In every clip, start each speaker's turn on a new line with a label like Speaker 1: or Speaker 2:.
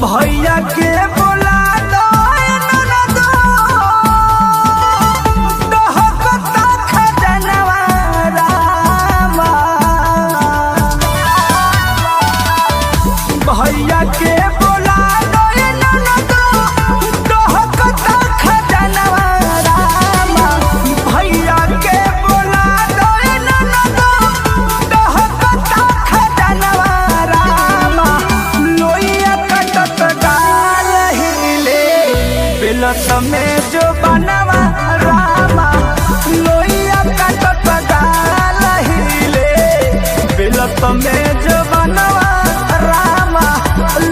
Speaker 1: भैया के बोला दो ननदो कहता खजनवा रामा। भैया के बोला दो ननदो कहता खजनवा रामा। भैया के बोला दो ननदो कहता खजनवा रामा। लोइया कटत गाल हिले बिलत में जो बनवा रामा। लोइया कटत गाल हिले बिलत में जो बनवा रामा।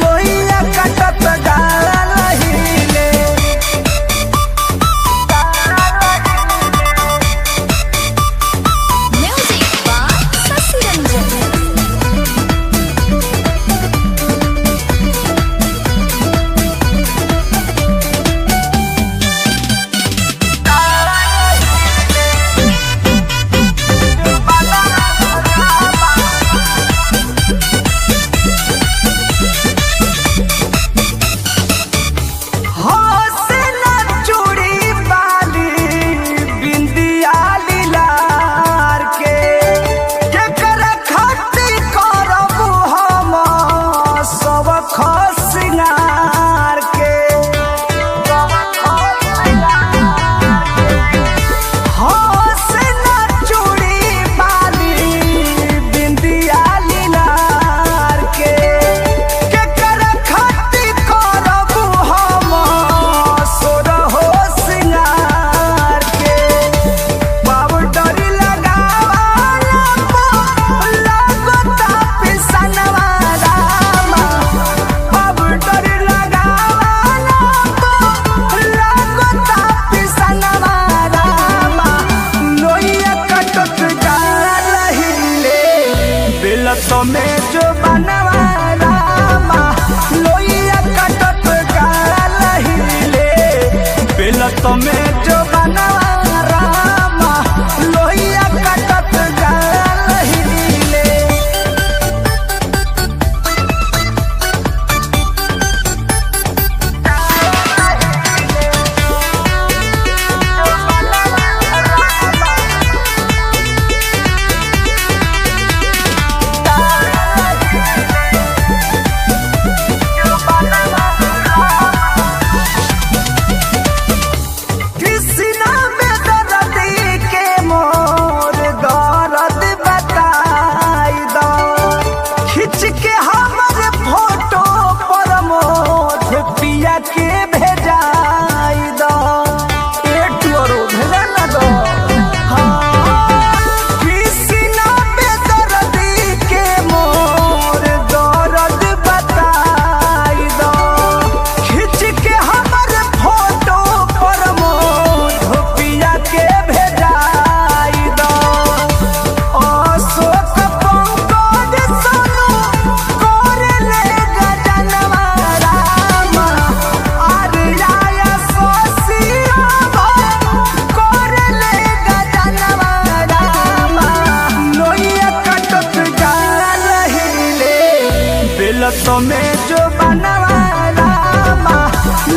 Speaker 1: लोइया कटत गाल हिले।
Speaker 2: Music by Sasi Ranjan.
Speaker 1: चूड़ी बाली बिंदिया लीलार के केकर खती करबू हम सब खसिंगार के। चूड़ी बाली बिंदिया लीलार के केकर खती करबू हम सोरहो सिंगार के। पाउडर लगावाला लागता पिसनवा रामा। पाउडर लगावाला लागता पिसनवा रामा। लोइया कटत गाल हिले बिलत में जो बनवा रामा। लोइया कटत गाल हिले बिलत में जो बनवा रामा। लोइया कटत गाल हिले। कृष्णा में दर्दी के मोर दर्द बताई दो। खिंच के हमर फोटो पर मोर पिया के भेजाई दो। भेजा न दो। कृष्णा में दर्दी के मोर दर्द बताई दो। खिंच के हमर फोटो पर मोर पिया के भेजाई दो। अशोक पंकज सोनू कोरले गजनवा रामा। आर्या शशियाबा कोरले गजनवा रामा। लोइया कटत गाल हिले बिलत में जो बनवा रामा।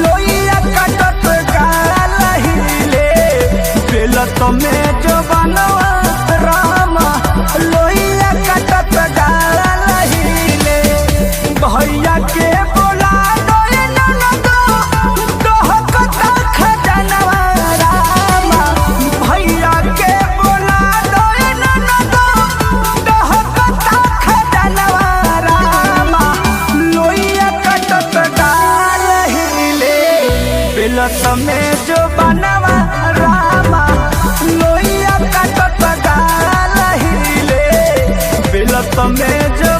Speaker 1: लोइया कटत गाल हिले बिलत में जो बनवा रामा। लोइया कटत गाल हिले। भैया के बोला दो ननदो कहता खजनवा रामा। भैया के बोला दो ननदो कहता खजनवा रामा। लोइया कटत गाल हिले बिलत में जो बनवा रामा। लोइया कटत गाल हिले बिलत में जो